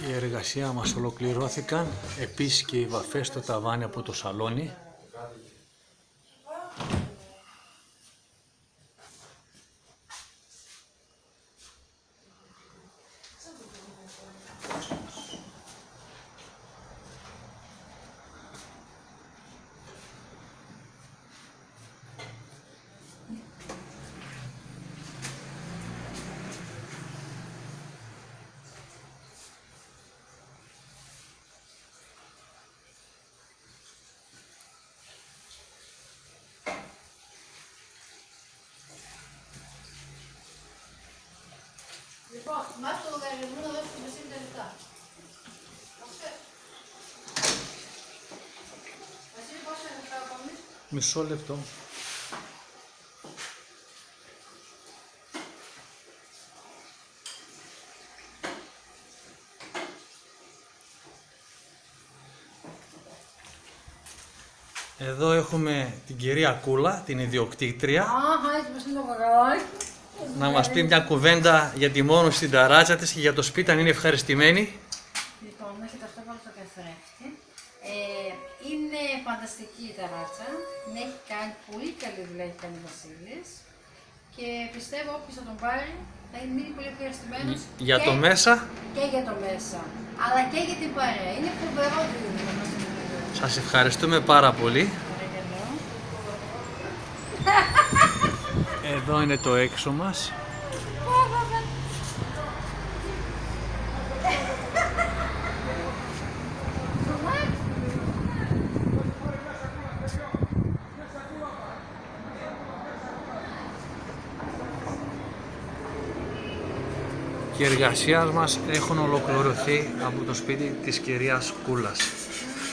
Η εργασία μας ολοκληρώθηκαν, επίσης και οι βαφές στο ταβάνι από το σαλόνι. Λοιπόν, μάθω το λογαριασμό να δώσω μισή λεπτά. Βασίλη, πόσα λεπτά ακόμη? Μισό λεπτό. Εδώ έχουμε την κυρία Κούλα, την ιδιοκτήτρια, να μας πει μια κουβέντα για τη μόνωση στην ταράτσα της και για το σπίτι, αν είναι ευχαριστημένη. Λοιπόν, έχετε αυτό πάνω στο καθρέφτη. Είναι φανταστική η ταράτσα. Την έχει κάνει πολύ καλή δουλειά, έχει κάνει ο Βασίλης. Και πιστεύω όποιος θα τον πάρει θα είναι μείνει πολύ ευχαριστημένος. Για το μέσα. Και για το μέσα. Αλλά και για την παρέα. Είναι φοβερό δουλειά. Σας ευχαριστούμε πάρα πολύ. Εδώ είναι το έξω μας. Και οι εργασίες μας έχουν ολοκληρωθεί από το σπίτι της κυρίας Κούλας.